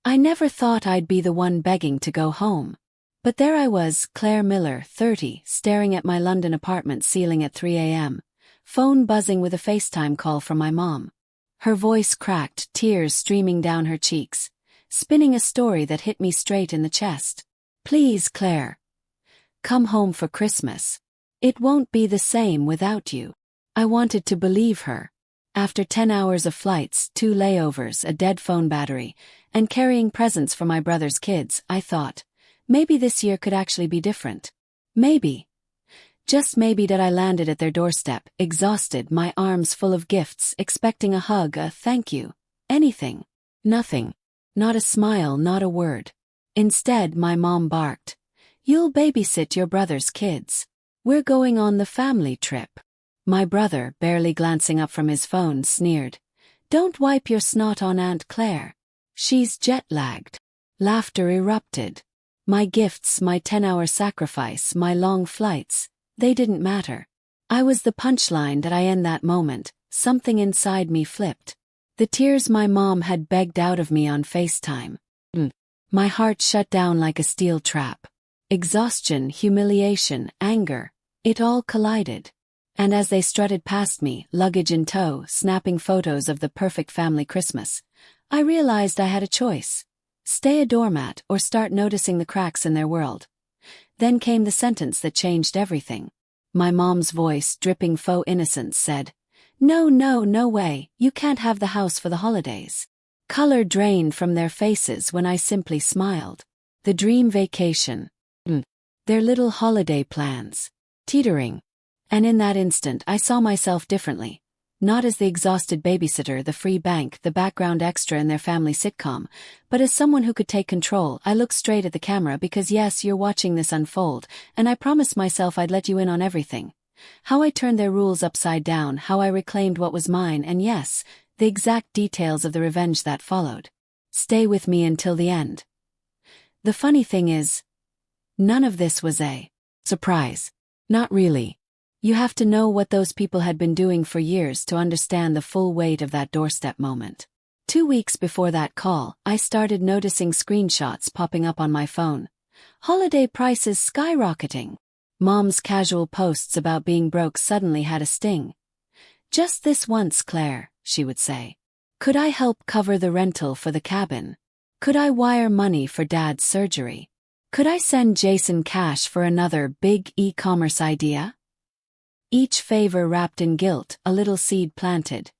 I never thought I'd be the one begging to go home. But there I was, Claire Miller, 30, staring at my London apartment ceiling at 3 a.m., phone buzzing with a FaceTime call from my mom. Her voice cracked, tears streaming down her cheeks, spinning a story that hit me straight in the chest. "Please, Claire. Come home for Christmas. It won't be the same without you." I wanted to believe her. After 10 hours of flights, 2 layovers, a dead phone battery, and carrying presents for my brother's kids, I thought, maybe this year could actually be different. Maybe. Just maybe that I landed at their doorstep, exhausted, my arms full of gifts, expecting a hug, a thank you. Anything. Nothing. Not a smile, not a word. Instead, my mom barked, "You'll babysit your brother's kids. We're going on the family trip." My brother, barely glancing up from his phone, sneered, "Don't wipe your snot on Aunt Claire. She's jet-lagged." Laughter erupted. My gifts, my 10-hour sacrifice, my long flights, they didn't matter. I was the punchline that I end that moment. Something inside me flipped. The tears my mom had begged out of me on FaceTime. My heart shut down like a steel trap. Exhaustion, humiliation, anger, it all collided. And as they strutted past me, luggage in tow, snapping photos of the perfect family Christmas, I realized I had a choice. Stay a doormat or start noticing the cracks in their world. Then came the sentence that changed everything. My mom's voice, dripping faux innocence, said, "No, no, no way, you can't have the house for the holidays." Color drained from their faces when I simply smiled. The dream vacation. Their little holiday plans. Teetering. And in that instant I saw myself differently. Not as the exhausted babysitter, the free bank, the background extra in their family sitcom, but as someone who could take control. I looked straight at the camera because yes, you're watching this unfold, and I promised myself I'd let you in on everything. How I turned their rules upside down, how I reclaimed what was mine, and yes, the exact details of the revenge that followed. Stay with me until the end. The funny thing is, none of this was a surprise. Not really. You have to know what those people had been doing for years to understand the full weight of that doorstep moment. 2 weeks before that call, I started noticing screenshots popping up on my phone. Holiday prices skyrocketing. Mom's casual posts about being broke suddenly had a sting. "Just this once, Claire," she would say. "Could I help cover the rental for the cabin? Could I wire money for Dad's surgery? Could I send Jason cash for another big e-commerce idea?" Each favor wrapped in guilt, a little seed planted.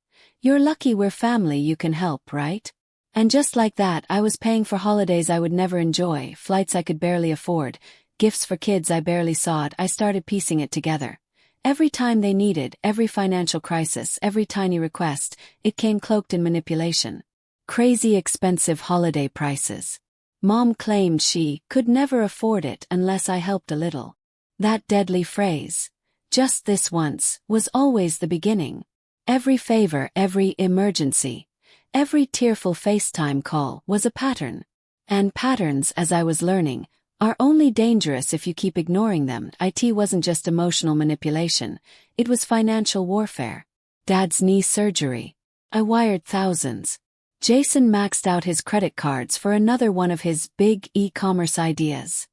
"You're lucky we're family, you can help, right?" And just like that, I was paying for holidays I would never enjoy, flights I could barely afford, gifts for kids I barely saw. I started piecing it together. Every time they needed, every financial crisis, every tiny request, it came cloaked in manipulation. Crazy expensive holiday prices. Mom claimed she could never afford it unless I helped a little. That deadly phrase, "just this once," was always the beginning. Every favor, every emergency, every tearful FaceTime call was a pattern. And patterns, as I was learning, are only dangerous if you keep ignoring them. It wasn't just emotional manipulation, it was financial warfare. Dad's knee surgery. I wired thousands. Jason maxed out his credit cards for another one of his big e-commerce ideas.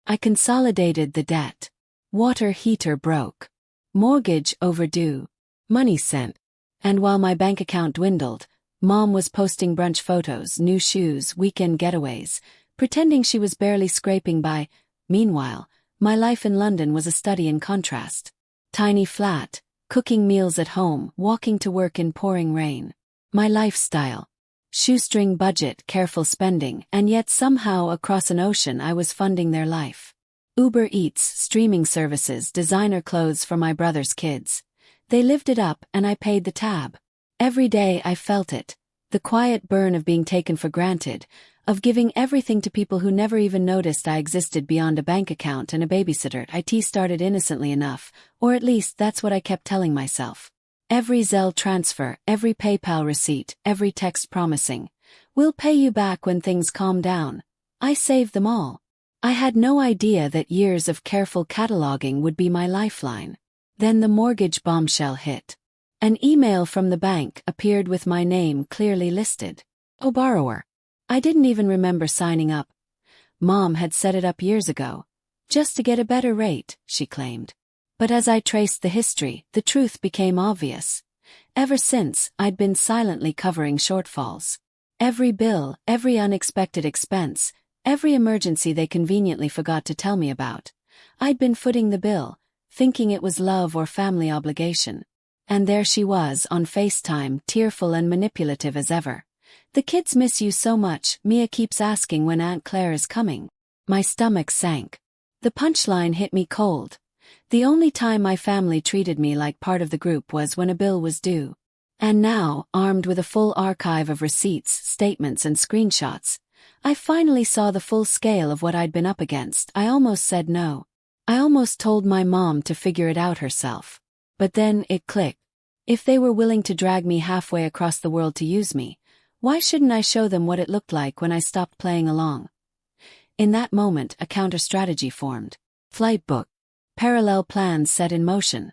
I consolidated the debt. Water heater broke. Mortgage overdue. Money sent. And while my bank account dwindled, Mom was posting brunch photos, new shoes, weekend getaways, pretending she was barely scraping by. Meanwhile, my life in London was a study in contrast. Tiny flat, cooking meals at home, walking to work in pouring rain. My lifestyle. Shoestring budget, careful spending, and yet somehow across an ocean I was funding their life. Uber Eats, streaming services, designer clothes for my brother's kids. They lived it up and I paid the tab. Every day I felt it. The quiet burn of being taken for granted, of giving everything to people who never even noticed I existed beyond a bank account and a babysitter. It started innocently enough, or at least that's what I kept telling myself. Every Zelle transfer, every PayPal receipt, every text promising, "We'll pay you back when things calm down." I saved them all. I had no idea that years of careful cataloging would be my lifeline. Then the mortgage bombshell hit. An email from the bank appeared with my name clearly listed. "Oh, borrower. I didn't even remember signing up. Mom had set it up years ago. Just to get a better rate, she claimed. But as I traced the history, the truth became obvious. Ever since, I'd been silently covering shortfalls. Every bill, every unexpected expense, every emergency they conveniently forgot to tell me about. I'd been footing the bill, thinking it was love or family obligation. And there she was, on FaceTime, tearful and manipulative as ever. "The kids miss you so much, Mia keeps asking when Aunt Claire is coming." My stomach sank. The punchline hit me cold. The only time my family treated me like part of the group was when a bill was due. And now, armed with a full archive of receipts, statements and screenshots, I finally saw the full scale of what I'd been up against. I almost said no. I almost told my mom to figure it out herself. But then it clicked. If they were willing to drag me halfway across the world to use me, why shouldn't I show them what it looked like when I stopped playing along? In that moment, a counter-strategy formed. Flight booked. Parallel plans set in motion.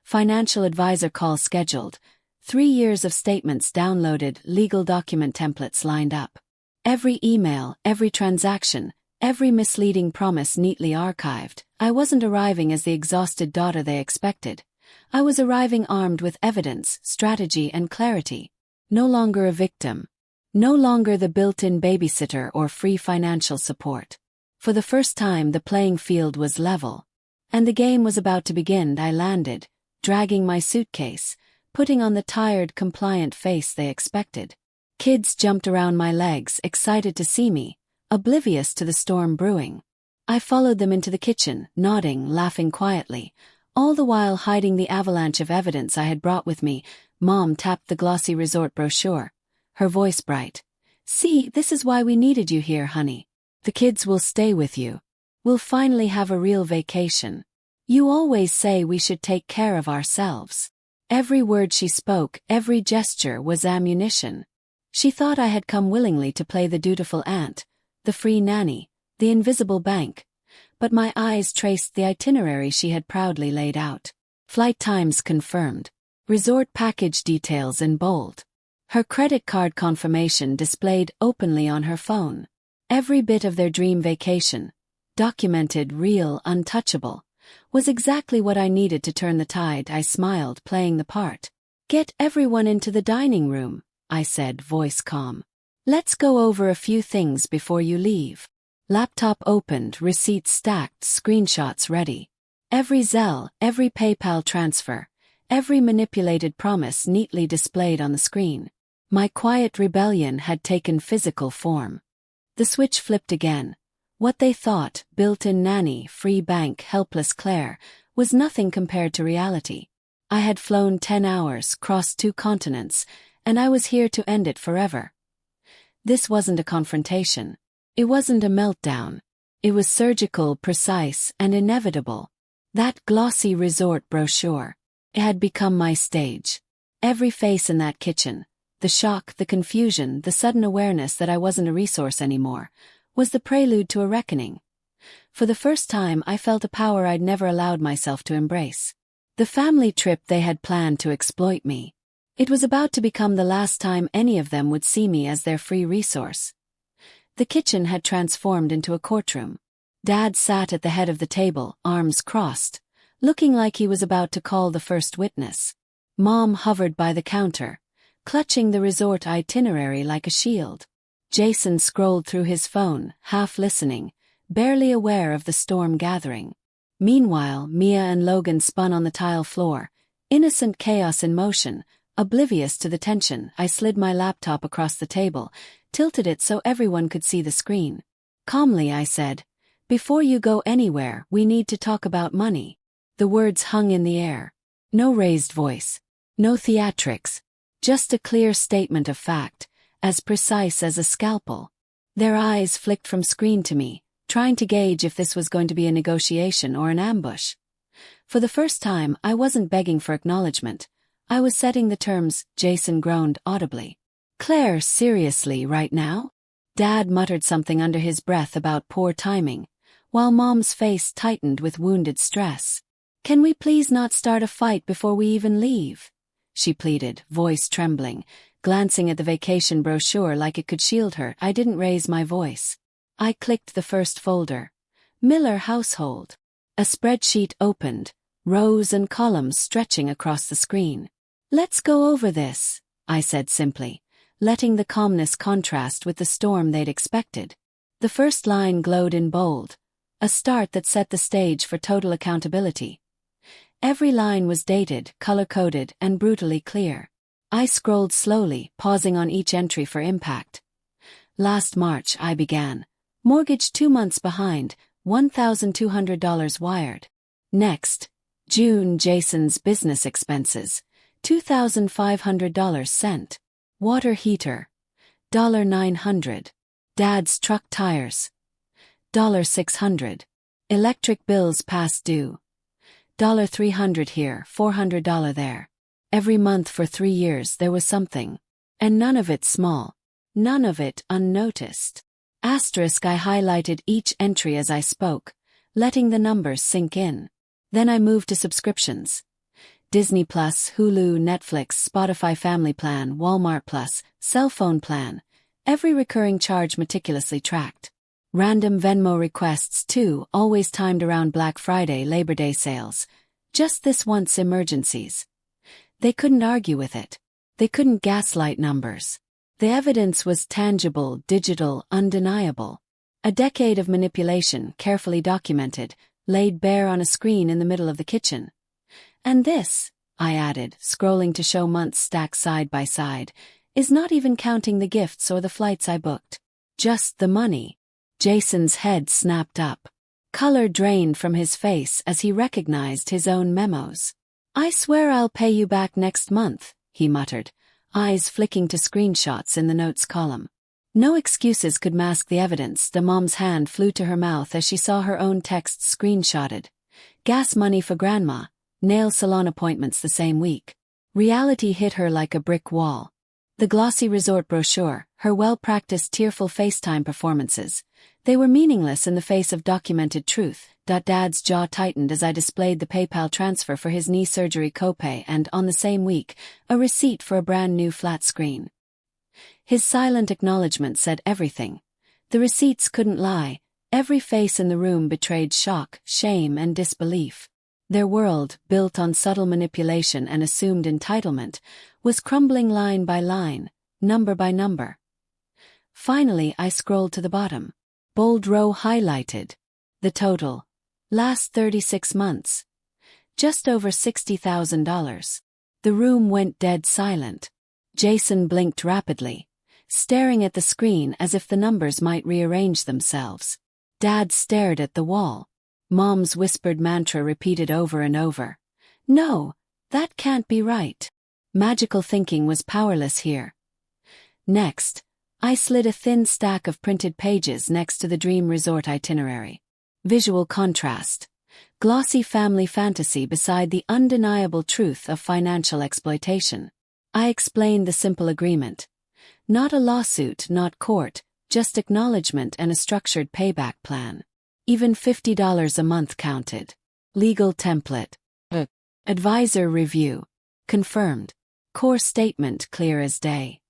Financial advisor call scheduled. 3 years of statements downloaded, legal document templates lined up. Every email, every transaction, every misleading promise neatly archived. I wasn't arriving as the exhausted daughter they expected. I was arriving armed with evidence, strategy and clarity. No longer a victim. No longer the built-in babysitter or free financial support. For the first time, the playing field was level. And the game was about to begin. I landed, dragging my suitcase, putting on the tired, compliant face they expected. Kids jumped around my legs, excited to see me, oblivious to the storm brewing. I followed them into the kitchen, nodding, laughing quietly, all the while hiding the avalanche of evidence I had brought with me. Mom tapped the glossy resort brochure, her voice bright. "See, this is why we needed you here, honey. The kids will stay with you. We'll finally have a real vacation. You always say we should take care of ourselves." Every word she spoke, every gesture was ammunition. She thought I had come willingly to play the dutiful aunt, the free nanny, the invisible bank. But my eyes traced the itinerary she had proudly laid out. Flight times confirmed. Resort package details in bold. Her credit card confirmation displayed openly on her phone. Every bit of their dream vacation, documented, real, untouchable, was exactly what I needed to turn the tide. I smiled, playing the part. "Get everyone into the dining room," I said, voice calm. "Let's go over a few things before you leave." Laptop opened, receipts stacked, screenshots ready. Every Zelle, every PayPal transfer, every manipulated promise neatly displayed on the screen. My quiet rebellion had taken physical form. The switch flipped again. What they thought, built-in nanny, free bank, helpless Claire, was nothing compared to reality. I had flown 10 hours, crossed 2 continents, and I was here to end it forever. This wasn't a confrontation. It wasn't a meltdown. It was surgical, precise, and inevitable. That glossy resort brochure, it had become my stage. Every face in that kitchen, the shock, the confusion, the sudden awareness that I wasn't a resource anymore, was the prelude to a reckoning. For the first time, I felt a power I'd never allowed myself to embrace. The family trip they had planned to exploit me. It was about to become the last time any of them would see me as their free resource. The kitchen had transformed into a courtroom. Dad sat at the head of the table, arms crossed, looking like he was about to call the first witness. Mom hovered by the counter, clutching the resort itinerary like a shield. Jason scrolled through his phone, half listening, barely aware of the storm gathering. Meanwhile, Mia and Logan spun on the tile floor, innocent chaos in motion, oblivious to the tension. I slid my laptop across the table, tilted it so everyone could see the screen. Calmly, I said, "Before you go anywhere, we need to talk about money." The words hung in the air. No raised voice. No theatrics. Just a clear statement of fact, as precise as a scalpel. Their eyes flicked from screen to me, trying to gauge if this was going to be a negotiation or an ambush. For the first time, I wasn't begging for acknowledgement. I was setting the terms. Jason groaned audibly. "Claire, seriously, right now?" Dad muttered something under his breath about poor timing, while Mom's face tightened with wounded stress. "Can we please not start a fight before we even leave?" she pleaded, voice trembling, glancing at the vacation brochure like it could shield her. I didn't raise my voice. I clicked the first folder. Miller Household. A spreadsheet opened, rows and columns stretching across the screen. "Let's go over this," I said simply, letting the calmness contrast with the storm they'd expected. The first line glowed in bold, a start that set the stage for total accountability. Every line was dated, color-coded, and brutally clear. I scrolled slowly, pausing on each entry for impact. "Last March," I began. "Mortgage 2 months behind, $1,200 wired." Next, June, Jason's business expenses, $2,500 sent. Water heater, $900. Dad's truck tires, $600. Electric bills past due, $300 here, $400 there. Every month for 3 years there was something. And none of it small. None of it unnoticed. Asterisk. I highlighted each entry as I spoke, letting the numbers sink in. Then I moved to subscriptions. Disney Plus, Hulu, Netflix, Spotify Family Plan, Walmart Plus, cell phone plan. Every recurring charge meticulously tracked. Random Venmo requests too, always timed around Black Friday, Labor Day sales. Just this once emergencies. They couldn't argue with it. They couldn't gaslight numbers. The evidence was tangible, digital, undeniable. A decade of manipulation, carefully documented, laid bare on a screen in the middle of the kitchen. "And this," I added, scrolling to show months stacked side by side, "is not even counting the gifts or the flights I booked. Just the money." Jason's head snapped up. Color drained from his face as he recognized his own memos. "I swear I'll pay you back next month," he muttered, eyes flicking to screenshots in the notes column. No excuses could mask the evidence. The mom's hand flew to her mouth as she saw her own texts screenshotted. Gas money for grandma, nail salon appointments the same week. Reality hit her like a brick wall. The glossy resort brochure, her well-practiced tearful FaceTime performances, they were meaningless in the face of documented truth. Dad's jaw tightened as I displayed the PayPal transfer for his knee surgery copay and, on the same week, a receipt for a brand new flat screen. His silent acknowledgement said everything. The receipts couldn't lie. Every face in the room betrayed shock, shame, and disbelief. Their world, built on subtle manipulation and assumed entitlement, was crumbling line by line, number by number. Finally, I scrolled to the bottom. Bold row highlighted. The total. Last 36 months. Just over $60,000. The room went dead silent. Jason blinked rapidly, staring at the screen as if the numbers might rearrange themselves. Dad stared at the wall. Mom's whispered mantra repeated over and over. "No, that can't be right." Magical thinking was powerless here. Next, I slid a thin stack of printed pages next to the dream resort itinerary. Visual contrast. Glossy family fantasy beside the undeniable truth of financial exploitation. I explained the simple agreement. Not a lawsuit, not court, just acknowledgement and a structured payback plan. Even $50 a month counted. Legal template. Advisor review. Confirmed. Core statement clear as day.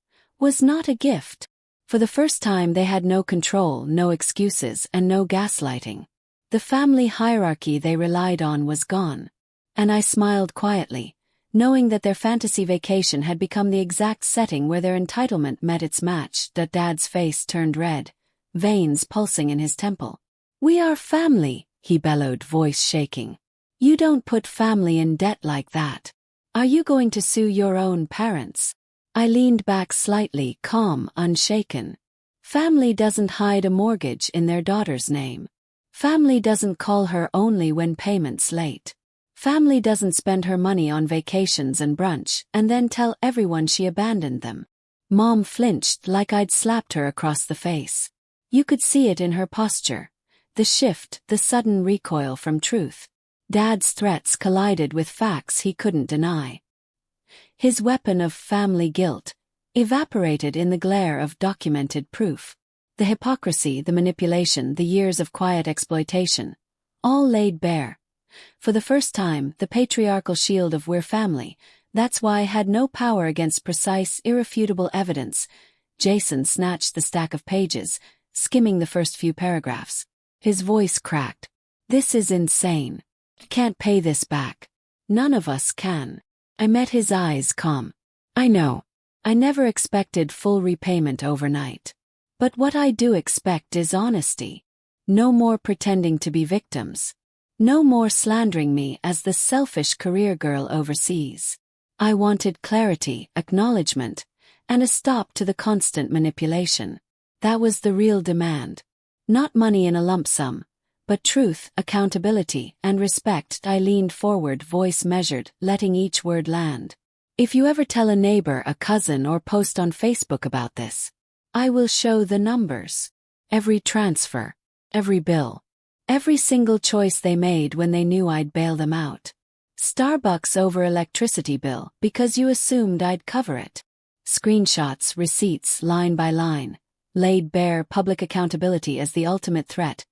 Was not a gift. For the first time they had no control, no excuses, and no gaslighting. The family hierarchy they relied on was gone. And I smiled quietly, knowing that their fantasy vacation had become the exact setting where their entitlement met its match. Dad's face turned red, veins pulsing in his temple. "We are family," he bellowed, voice shaking. "You don't put family in debt like that. Are you going to sue your own parents?" I leaned back slightly, calm, unshaken. Family doesn't hide a mortgage in their daughter's name. Family doesn't call her only when payment's late. Family doesn't spend her money on vacations and brunch and then tell everyone she abandoned them. Mom flinched like I'd slapped her across the face. You could see it in her posture. The shift, the sudden recoil from truth. Dad's threats collided with facts he couldn't deny. His weapon of family guilt evaporated in the glare of documented proof. The hypocrisy, the manipulation, the years of quiet exploitation, all laid bare. For the first time, the patriarchal shield of "we're family" That's why I had no power against precise, irrefutable evidence. Jason snatched the stack of pages, skimming the first few paragraphs. His voice cracked. This is insane. Can't pay this back. None of us can. I met his eyes calm. I know. I never expected full repayment overnight. But what I do expect is honesty. No more pretending to be victims. No more slandering me as the selfish career girl overseas. I wanted clarity, acknowledgement, and a stop to the constant manipulation. That was the real demand. Not money in a lump sum, but truth, accountability, and respect. I leaned forward, voice measured, letting each word land. If you ever tell a neighbor, a cousin, or post on Facebook about this, I will show the numbers. Every transfer, every bill, every single choice they made when they knew I'd bail them out. Starbucks over electricity bill because you assumed I'd cover it. Screenshots, receipts, line by line, laid bare, public accountability as the ultimate threat.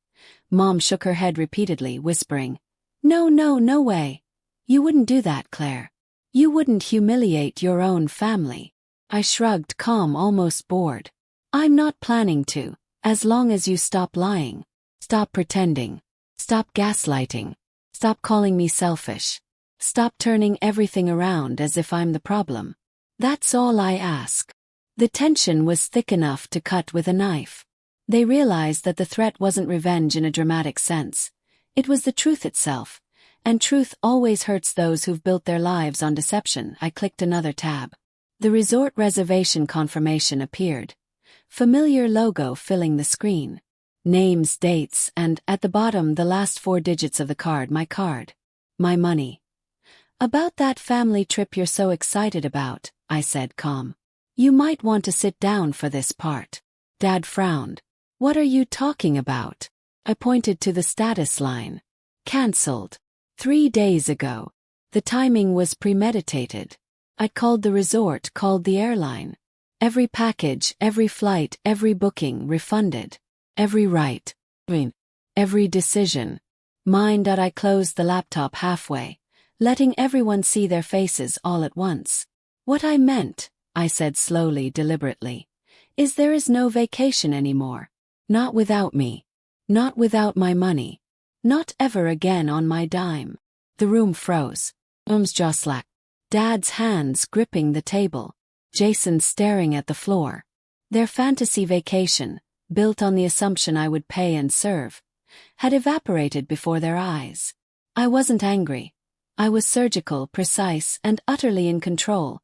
Mom shook her head repeatedly, whispering, No, no, no way. You wouldn't do that, Claire. You wouldn't humiliate your own family. I shrugged, calm, almost bored. I'm not planning to, as long as you stop lying. Stop pretending. Stop gaslighting. Stop calling me selfish. Stop turning everything around as if I'm the problem. That's all I ask. The tension was thick enough to cut with a knife. They realized that the threat wasn't revenge in a dramatic sense. It was the truth itself. And truth always hurts those who've built their lives on deception. I clicked another tab. The resort reservation confirmation appeared. Familiar logo filling the screen. Names, dates, and, at the bottom, the last 4 digits of the card. My card. My money. About that family trip you're so excited about, I said, calm. You might want to sit down for this part. Dad frowned. What are you talking about? I pointed to the status line. Cancelled. 3 days ago. The timing was premeditated. I called the resort, called the airline. Every package, every flight, every booking refunded. Every right. Every decision. Mind that I closed the laptop halfway, letting everyone see their faces all at once. What I meant, I said slowly, deliberately, is there is no vacation anymore. Not without me. Not without my money. Not ever again on my dime. The room froze. Mom's jaw slacked. Dad's hands gripping the table. Jason staring at the floor. Their fantasy vacation, built on the assumption I would pay and serve, had evaporated before their eyes. I wasn't angry. I was surgical, precise, and utterly in control.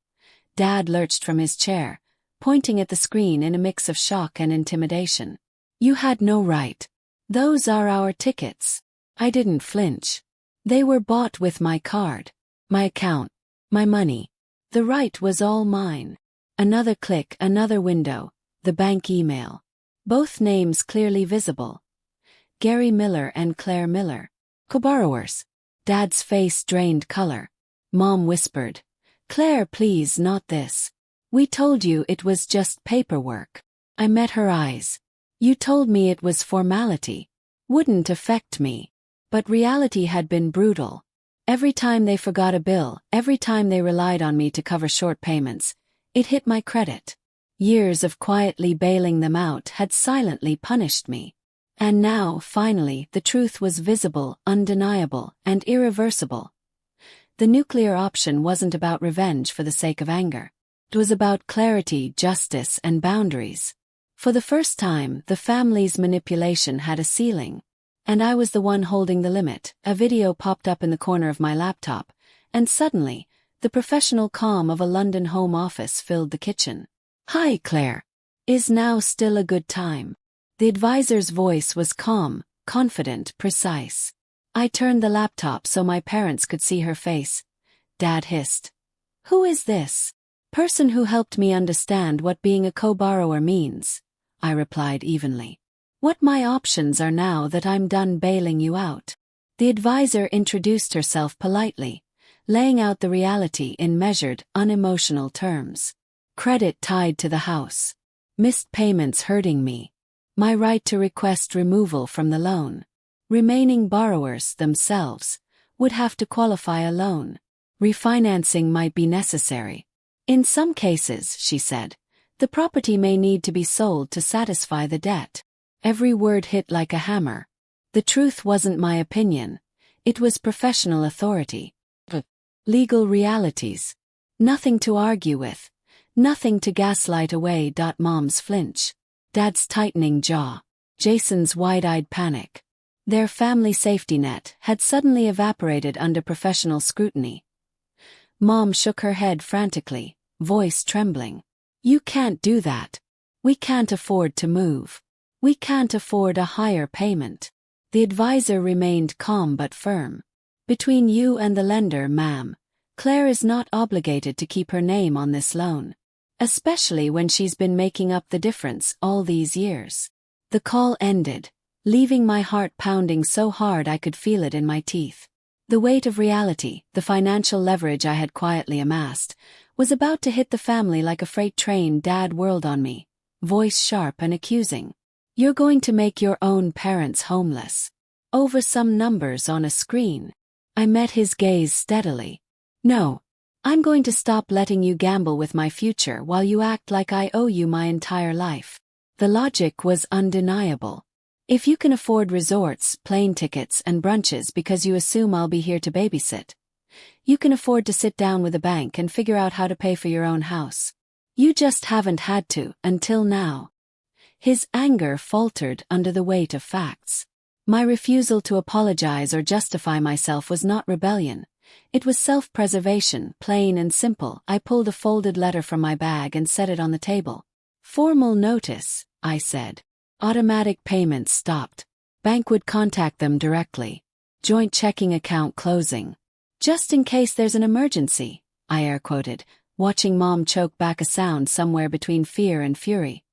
Dad lurched from his chair, pointing at the screen in a mix of shock and intimidation. You had no right. Those are our tickets. I didn't flinch. They were bought with my card, my account, my money. The right was all mine. Another click, another window, the bank email. Both names clearly visible. Gary Miller and Claire Miller. Co-borrowers. Dad's face drained color. Mom whispered, Claire, please, not this. We told you it was just paperwork. I met her eyes. You told me it was formality. Wouldn't affect me. But reality had been brutal. Every time they forgot a bill, every time they relied on me to cover short payments, it hit my credit. Years of quietly bailing them out had silently punished me. And now, finally, the truth was visible, undeniable, and irreversible. The nuclear option wasn't about revenge for the sake of anger. It was about clarity, justice, and boundaries. For the first time, the family's manipulation had a ceiling. And I was the one holding the limit. A video popped up in the corner of my laptop, and suddenly, the professional calm of a London home office filled the kitchen. Hi, Claire. Is now still a good time? The advisor's voice was calm, confident, precise. I turned the laptop so my parents could see her face. Dad hissed. Who is this? Person who helped me understand what being a co-borrower means, I replied evenly. What my options are now that I'm done bailing you out. The advisor introduced herself politely, laying out the reality in measured, unemotional terms. Credit tied to the house. Missed payments hurting me. My right to request removal from the loan. Remaining borrowers themselves would have to qualify a loan. Refinancing might be necessary. In some cases, she said, the property may need to be sold to satisfy the debt. Every word hit like a hammer. The truth wasn't my opinion. It was professional authority. Legal realities. Nothing to argue with. Nothing to gaslight away. Mom's flinch. Dad's tightening jaw. Jason's wide-eyed panic. Their family safety net had suddenly evaporated under professional scrutiny. Mom shook her head frantically, voice trembling. You can't do that. We can't afford to move. We can't afford a higher payment. The advisor remained calm but firm. Between you and the lender, ma'am, Claire is not obligated to keep her name on this loan. Especially when she's been making up the difference all these years. The call ended, leaving my heart pounding so hard I could feel it in my teeth. The weight of reality, the financial leverage I had quietly amassed, was about to hit the family like a freight train. Dad whirled on me, voice sharp and accusing. You're going to make your own parents homeless. Over some numbers on a screen. I met his gaze steadily. No. I'm going to stop letting you gamble with my future while you act like I owe you my entire life. The logic was undeniable. If you can afford resorts, plane tickets, and brunches because you assume I'll be here to babysit, you can afford to sit down with a bank and figure out how to pay for your own house. You just haven't had to, until now. His anger faltered under the weight of facts. My refusal to apologize or justify myself was not rebellion. It was self-preservation, plain and simple. I pulled a folded letter from my bag and set it on the table. Formal notice, I said. Automatic payments stopped. Bank would contact them directly. Joint checking account closing. Just in case there's an emergency, I air-quoted, watching Mom choke back a sound somewhere between fear and fury.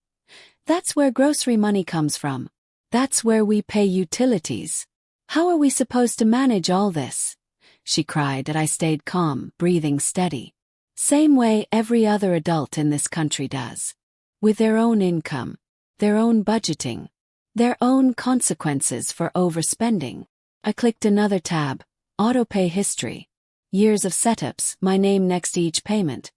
That's where grocery money comes from. That's where we pay utilities. How are we supposed to manage all this? She cried, and I stayed calm, breathing steady. Same way every other adult in this country does. With their own income, their own budgeting, their own consequences for overspending. I clicked another tab, autopay history. Years of setups, my name next to each payment.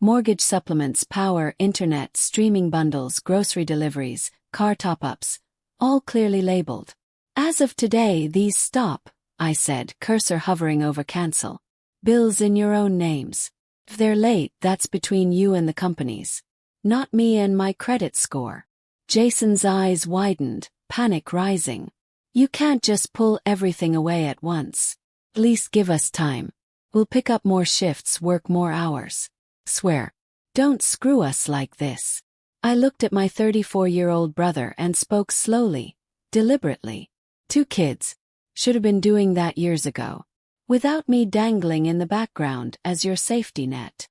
Mortgage supplements, power, internet, streaming bundles, grocery deliveries, car top-ups, all clearly labeled. As of today, these stop, I said, cursor hovering over cancel. Bills in your own names. If they're late, that's between you and the companies. Not me and my credit score. Jason's eyes widened, panic rising. You can't just pull everything away at once. At least give us time. We'll pick up more shifts, work more hours. Swear. Don't screw us like this. I looked at my 34-year-old brother and spoke slowly, deliberately. 2 kids. Should have been doing that years ago. Without me dangling in the background as your safety net.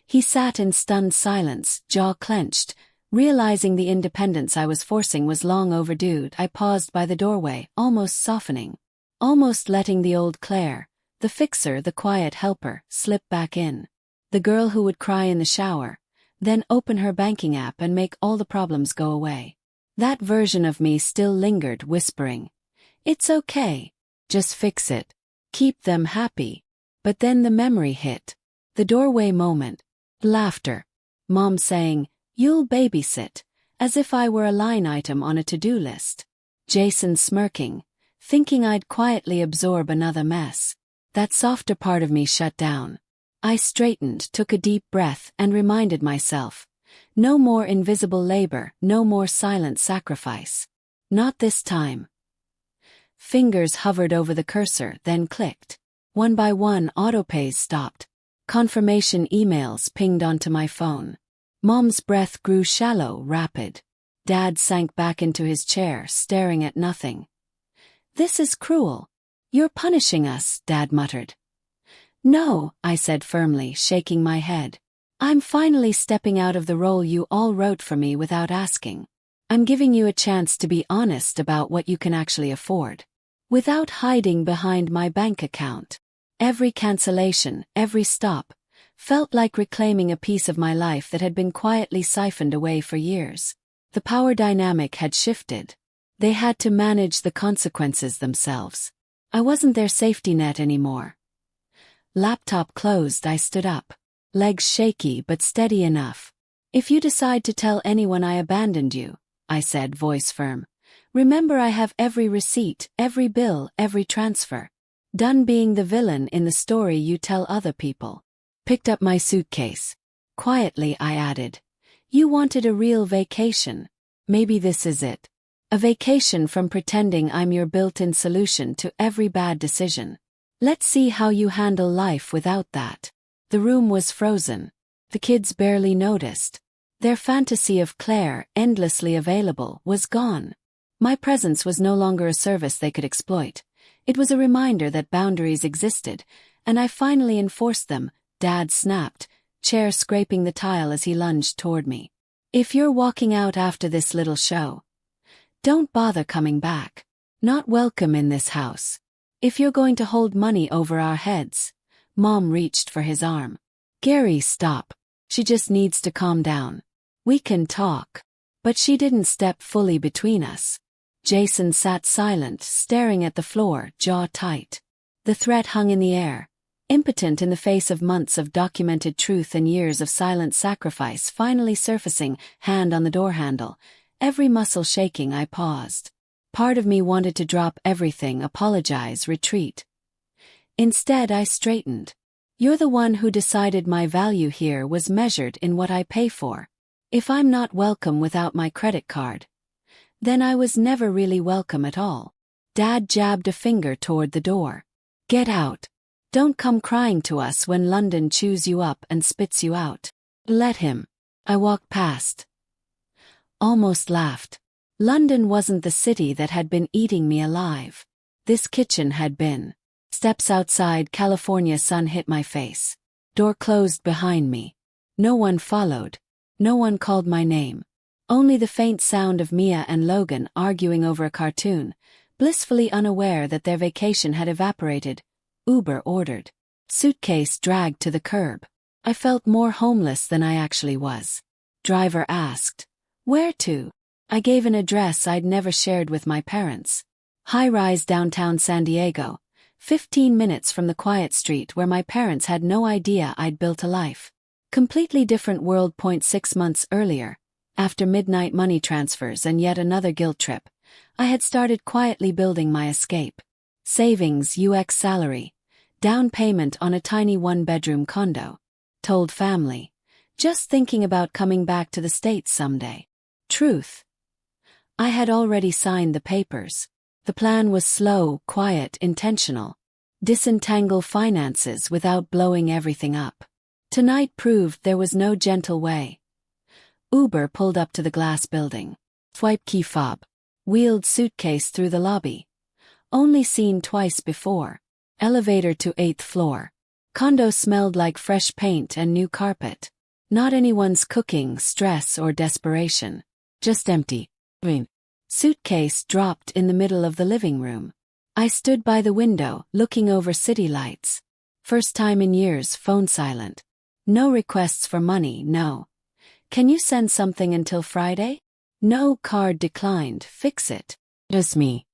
He sat in stunned silence, jaw clenched, realizing the independence I was forcing was long overdue. I paused by the doorway, almost softening. Almost letting the old Claire, the fixer, the quiet helper, slip back in. The girl who would cry in the shower, then open her banking app and make all the problems go away. That version of me still lingered, whispering, "It's okay. Just fix it. Keep them happy." But then the memory hit. The doorway moment. Laughter. Mom saying, "You'll babysit," as if I were a line item on a to-do list. Jason smirking, thinking I'd quietly absorb another mess. That softer part of me shut down. I straightened, took a deep breath, and reminded myself. No more invisible labor, no more silent sacrifice. Not this time. Fingers hovered over the cursor, then clicked. One by one, autopays stopped. Confirmation emails pinged onto my phone. Mom's breath grew shallow, rapid. Dad sank back into his chair, staring at nothing. "This is cruel. You're punishing us," Dad muttered. "No," I said firmly, shaking my head. "I'm finally stepping out of the role you all wrote for me without asking. I'm giving you a chance to be honest about what you can actually afford. Without hiding behind my bank account." Every cancellation, every stop, felt like reclaiming a piece of my life that had been quietly siphoned away for years. The power dynamic had shifted. They had to manage the consequences themselves. I wasn't their safety net anymore. Laptop closed, I stood up. Legs shaky but steady enough. "If you decide to tell anyone I abandoned you," I said, voice firm, "remember I have every receipt, every bill, every transfer. Done being the villain in the story you tell other people." Picked up my suitcase. Quietly I added, "You wanted a real vacation. Maybe this is it. A vacation from pretending I'm your built-in solution to every bad decision. Let's see how you handle life without that." The room was frozen. The kids barely noticed. Their fantasy of Claire, endlessly available, was gone. My presence was no longer a service they could exploit. It was a reminder that boundaries existed, and I finally enforced them. Dad snapped, chair scraping the tile as he lunged toward me. "If you're walking out after this little show, don't bother coming back. Not welcome in this house. If you're going to hold money over our heads." Mom reached for his arm. "Gary, stop. She just needs to calm down. We can talk." But she didn't step fully between us. Jason sat silent, staring at the floor, jaw tight. The threat hung in the air, impotent in the face of months of documented truth and years of silent sacrifice finally surfacing, hand on the door handle. Every muscle shaking, I paused. Part of me wanted to drop everything, apologize, retreat. Instead, I straightened. "You're the one who decided my value here was measured in what I pay for. If I'm not welcome without my credit card, then I was never really welcome at all." Dad jabbed a finger toward the door. "Get out. Don't come crying to us when London chews you up and spits you out." "Let him." I walked past. Almost laughed. London wasn't the city that had been eating me alive. This kitchen had been. Steps outside, California sun hit my face. Door closed behind me. No one followed. No one called my name. Only the faint sound of Mia and Logan arguing over a cartoon, blissfully unaware that their vacation had evaporated. Uber ordered. Suitcase dragged to the curb. I felt more homeless than I actually was. Driver asked, "Where to?" I gave an address I'd never shared with my parents. High-rise downtown San Diego, 15 minutes from the quiet street where my parents had no idea I'd built a life. Completely different world. 6 months earlier, after midnight money transfers and yet another guilt trip, I had started quietly building my escape. Savings, UX salary, down payment on a tiny one-bedroom condo. Told family, just thinking about coming back to the States someday. Truth. I had already signed the papers. The plan was slow, quiet, intentional. Disentangle finances without blowing everything up. Tonight proved there was no gentle way. Uber pulled up to the glass building. Swipe key fob. Wheeled suitcase through the lobby. Only seen twice before. Elevator to 8th floor. Condo smelled like fresh paint and new carpet. Not anyone's cooking, stress, or desperation. Just empty. Suitcase dropped in the middle of the living room. I stood by the window, looking over city lights. First time in years, phone silent. No requests for money, no. "Can you send something until Friday?" No. Card declined, fix it. Just me.